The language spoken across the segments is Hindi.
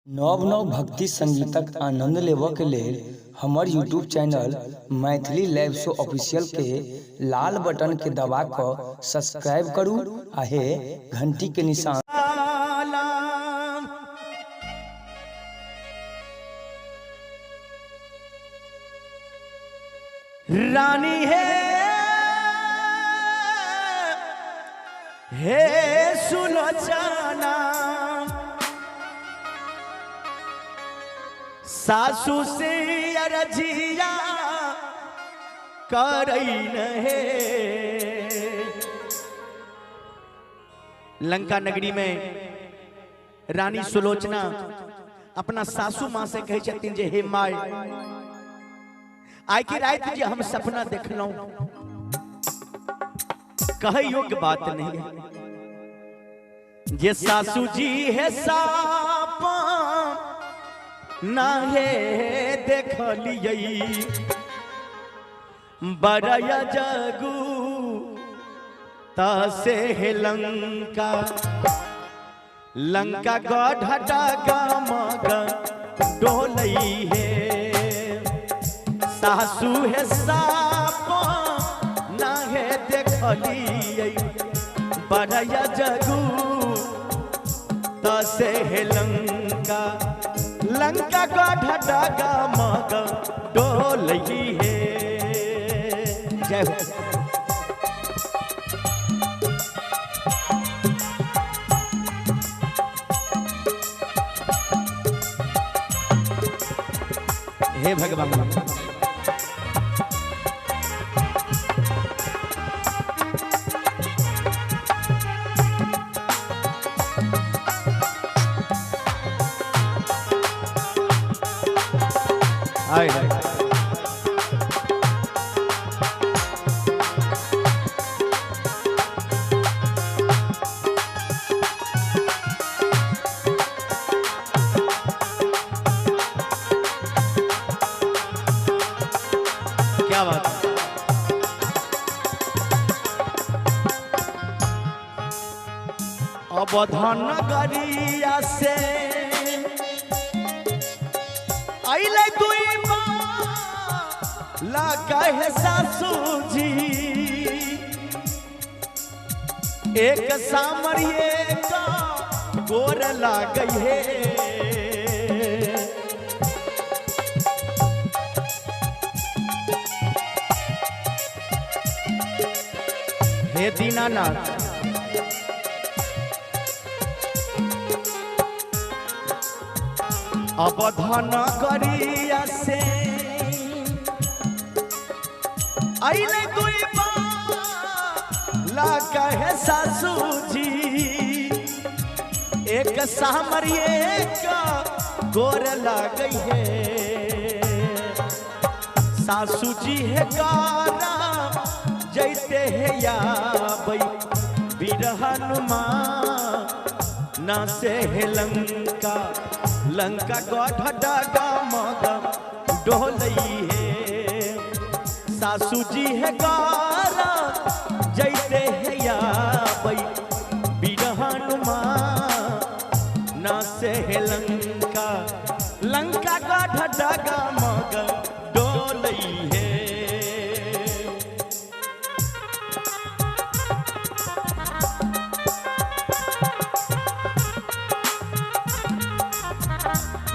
नव नव भक्ति संगीतक आनंद लेबऽ के लेल हमर YouTube channel Maithili live show official के लाल बटन के दबा कऽ सब्सक्राइब करू आ हे घंटी के निशान रानी हे सुलोचना सासू से अरजिया करैन हे। लंका नगरी में रानी सुलोचना अपना सासू माँ से कहे छथिन जे हे माय आई की रात जे हम सपना देखलौं कहे योग्य बात नहीं है जे सासू जी है साप ना हे देखलियै बड़या जगू तसे हे लंका लंका गढ़ा गमग डोलई है सासू है साप ना हे देखलियै बड़या जगू तसे हे लंका लंका गढ़ा गमग डोलई है। जय हो। हे भगवान आए क्या बात है। अवधान गरिया से अइले दुई लगा है सासू जी एक सामरिये का गोर लागई है। हे दीनानाथ अवधान गरिया से अइले दुई लगा है सासू जी एक सामरिये का गोर लागई है। सासू जी है गारा जैते है या बई बिरहनुमा ना से है लंका लंका गढ़ा गमग डोलई है। सासू जी है गारा जैते है या बई बिरहनुमा ना से है लंका लंका गढ़ा गमग डोलई है।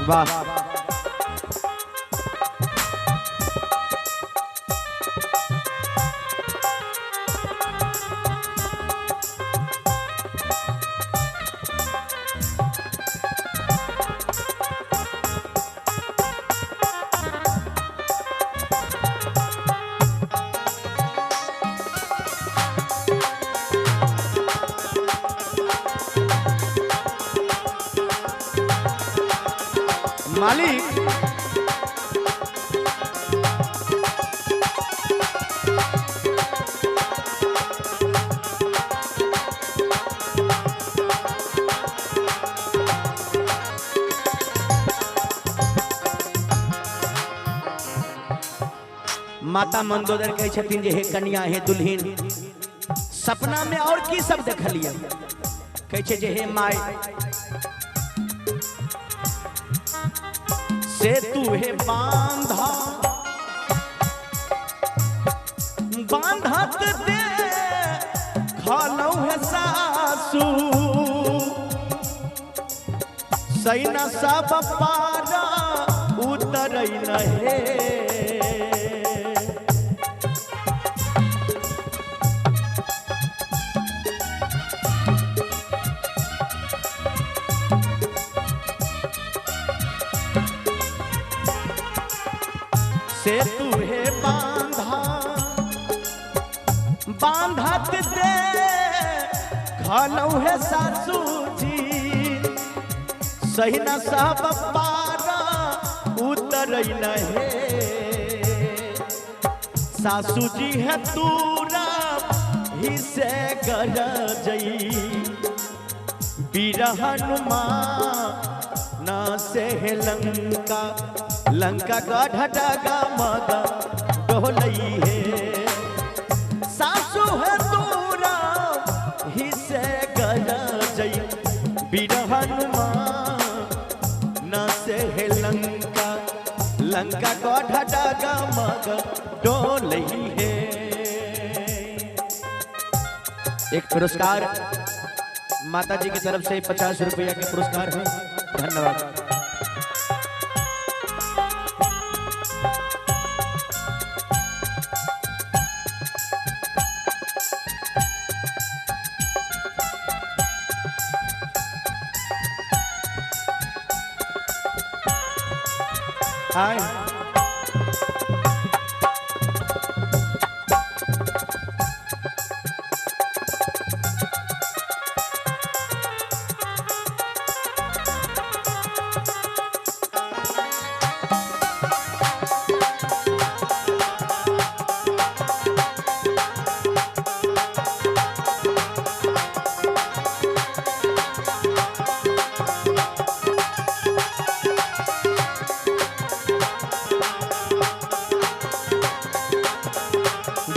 वाह मालिक माता मंदोदर कहे छथिन जे हे कन्या हे दुल्हीन सपना में और की सब देखलिए कहे छे जे हे माय सेतु है बांधा बांधत दे खालौ है सासू सैना सब पारा उतरै नहे सेतु है बांधा बांधत दे खालौ है सासू जी सहिना सब पारा उतरै नहे सासू जी है तूरा ही से गरजई बिरहनुमा ना से लंका लंका का ढटगा मगा डोलई है सासू है तूरा ही से गरजई बिरहनुमा न से है लंका लंका का ढटगा मगा डोलई है। एक पुरस्कार माता जी की तरफ से 50 रुपया के पुरस्कार है। धन्यवाद। हाय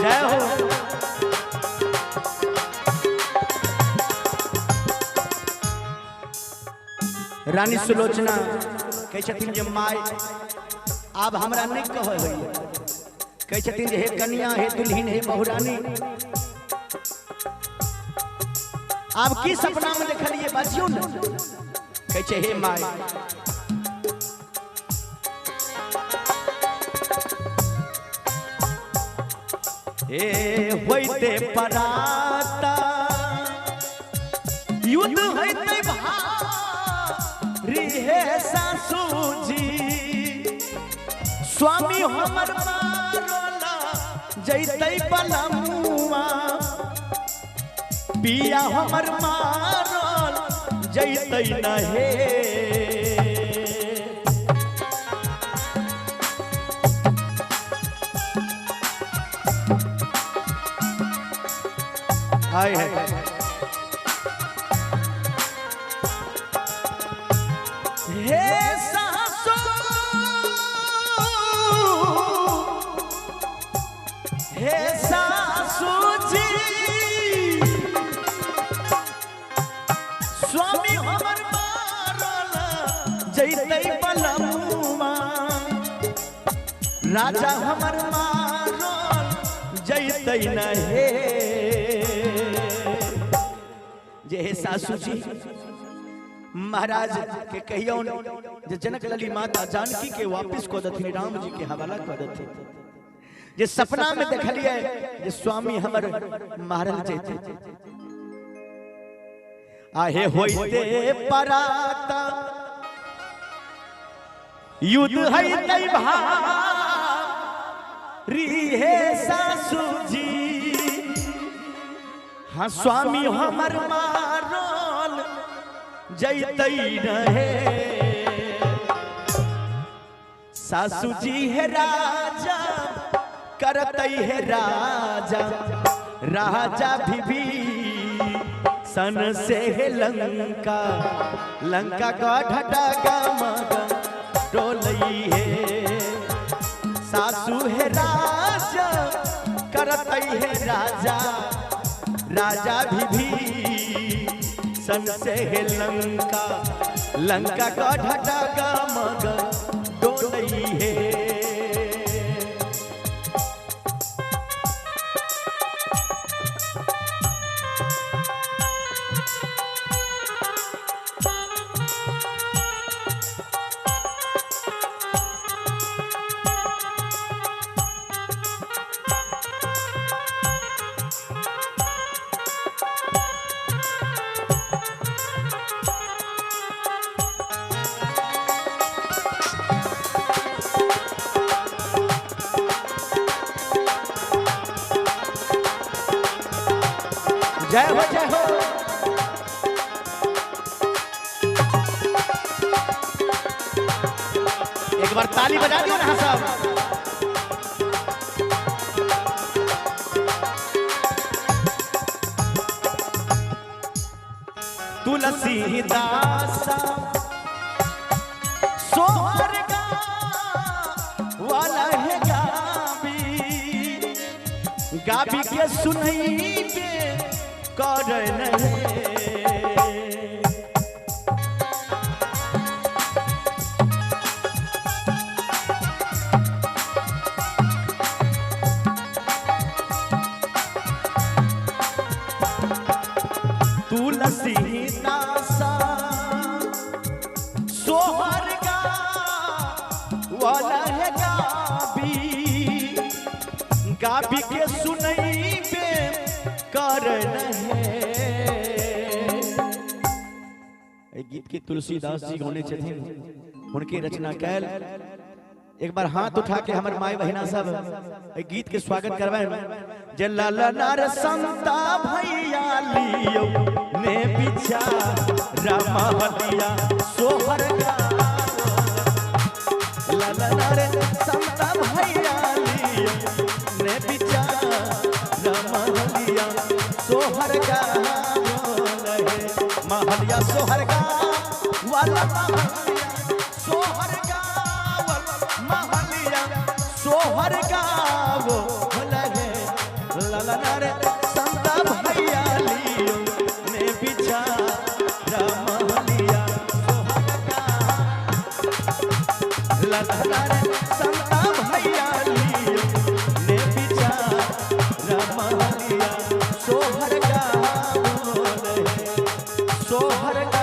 जय हो। रानी सुलोचना कहे छथिन जे माय आब हमरा नहीं कह कहे छथिन जे हे कन्या हे दुल्हिन हे बहुरानी आब की सपना में देखलिए बाजियो न कहे छे हे माय हे होइते पराता युद्ध होइते भारी हे सासू जी स्वामी हमर मारोला जैते पलमुआ पिया हमर मारोल जैते नहे हाय है हे सासू हे सासू जी स्वामी हमर मारल जैते पलमुआ राजा हमर मारल जैते नहे जे हे सासू जी महाराज के कहियो जे जनक लली माता जानकी के वापस को दथिन राम जी के हवाला कर दथिन जे सपना में देखलिए जे स्वामी हमर मारल जैते आहे होइते पराता युद्ध है भारी हे सासू जी हाँ स्वामी हमर मारल जैते रहे सासू जी है राजा करते है राजा राजा भी सन से है लंका लंका का ढटगा मगा डोलई है सासू है राजा करते है राजा राजा भी सन से है लंका लंका का ढटगा मगा जय हो जय हो। एक बार ताली बजा दियो ना सब। तुलसीदास सोहर का वाला है गाबी, गाबी के सुनई पे कर नहीं। तुलसीदास सोहर का वाला है गाबी, गाबी के सुनई पे कर नहीं। गीत के तुलसीदास जी गौने छथिन, उनके रचना कैल। एक बार हाथ उठा के हमारे माई बहिना सब गीत के स्वागत करवाए। जे लालनार संता भैया लियो ने बिछा रामहलिया सोहर का, लालनार संता भैया लियो ने बिछा रामहलिया सोहर का। महलिया सोहर का वाला सोहर का महलिया सोहर का वो लगे। ललनार संता भैया लियो ने बिछा रामहलिया सोहर का। ललनार संता भैया लियो ने बिछा रामहलिया सोहर का वो लगे। सोहर का